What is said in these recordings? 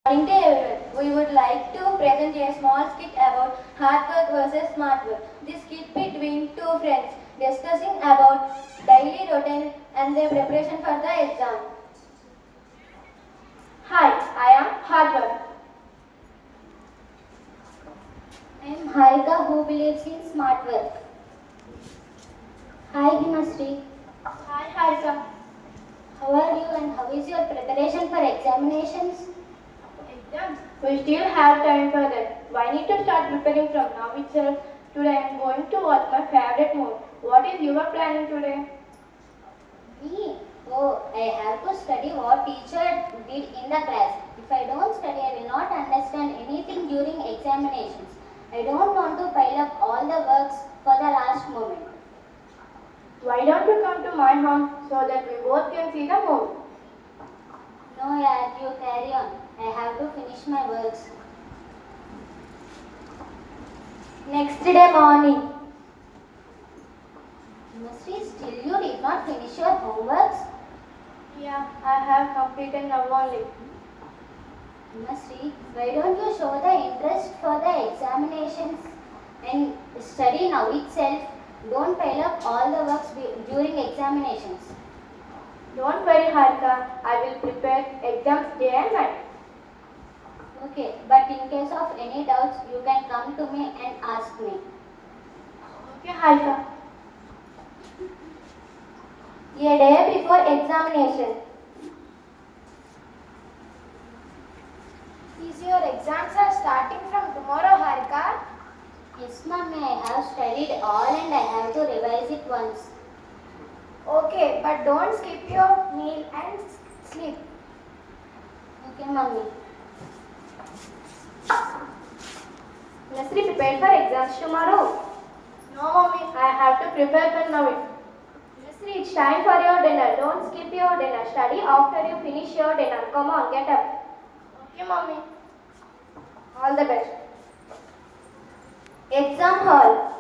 Morning to everyone. We would like to present a small skit about hard work versus smart work. This skit between two friends discussing about daily routine and their preparation for the exam. Hi, I am Harvard. I am Harika who believes in smart work. Hi Himasri. Hi, Harika. How are you and how is your preparation for examinations? Exams? We still have time for that. Why need to start preparing from now itself? Today I am going to watch my favorite movie. What is your planning today? Me? Oh, I have to study what teacher did in the class. If I don't study, I will not understand anything during examinations. I don't want to pile up all the works for the last moment. Why don't you come to my home so that we both can see the movie? No, yeah, you carry on. I have to finish my works. Next day morning. Himasri, still you did not finish your homeworks? Yeah, I have completed now only. Himasri, why don't you show the interest for the examinations and study now itself? Don't pile up all the works during examinations. Don't worry, Harika. I will prepare exams day and night. Okay, but in case of any doubts, you can come to me and ask me. Okay, Harika. A day before examination. Is your exams are starting from tomorrow, Harika? Yes, Mummy, I have studied all and I have to revise it once. Okay, but don't skip your meal and sleep. Okay, Mummy. Nasri prepared for exams tomorrow. No, Mommy, I have to prepare for now. Nasri, it's time for your dinner. Don't skip your dinner. Study after you finish your dinner. Come on, get up. Okay, Mommy. All the best. Exam hall.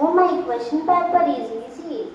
Oh, my question paper is easy.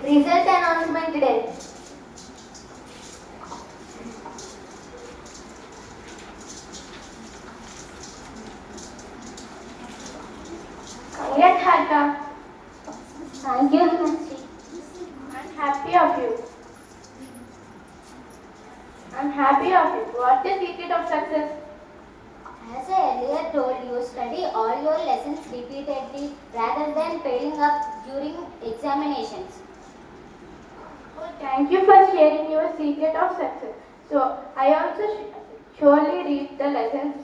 Result announcement today. Congrats, Harika. Thank you, Himasri. I'm happy of you. I'm happy of you. What's the secret of success? As I earlier told you, study all your lessons repeatedly rather than piling up during examinations. Oh, thank you for sharing your secret of success. So, I also surely read the lessons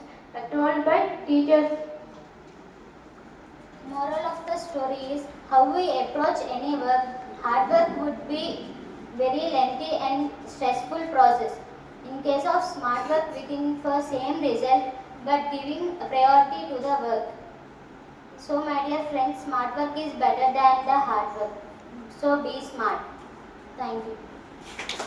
told by teachers. Moral of the story is how we approach any work. Hard work would be very lengthy and stressful process. In case of smart work, we can for same result but giving priority to the work. So my dear friends, smart work is better than the hard work. So be smart. Thank you.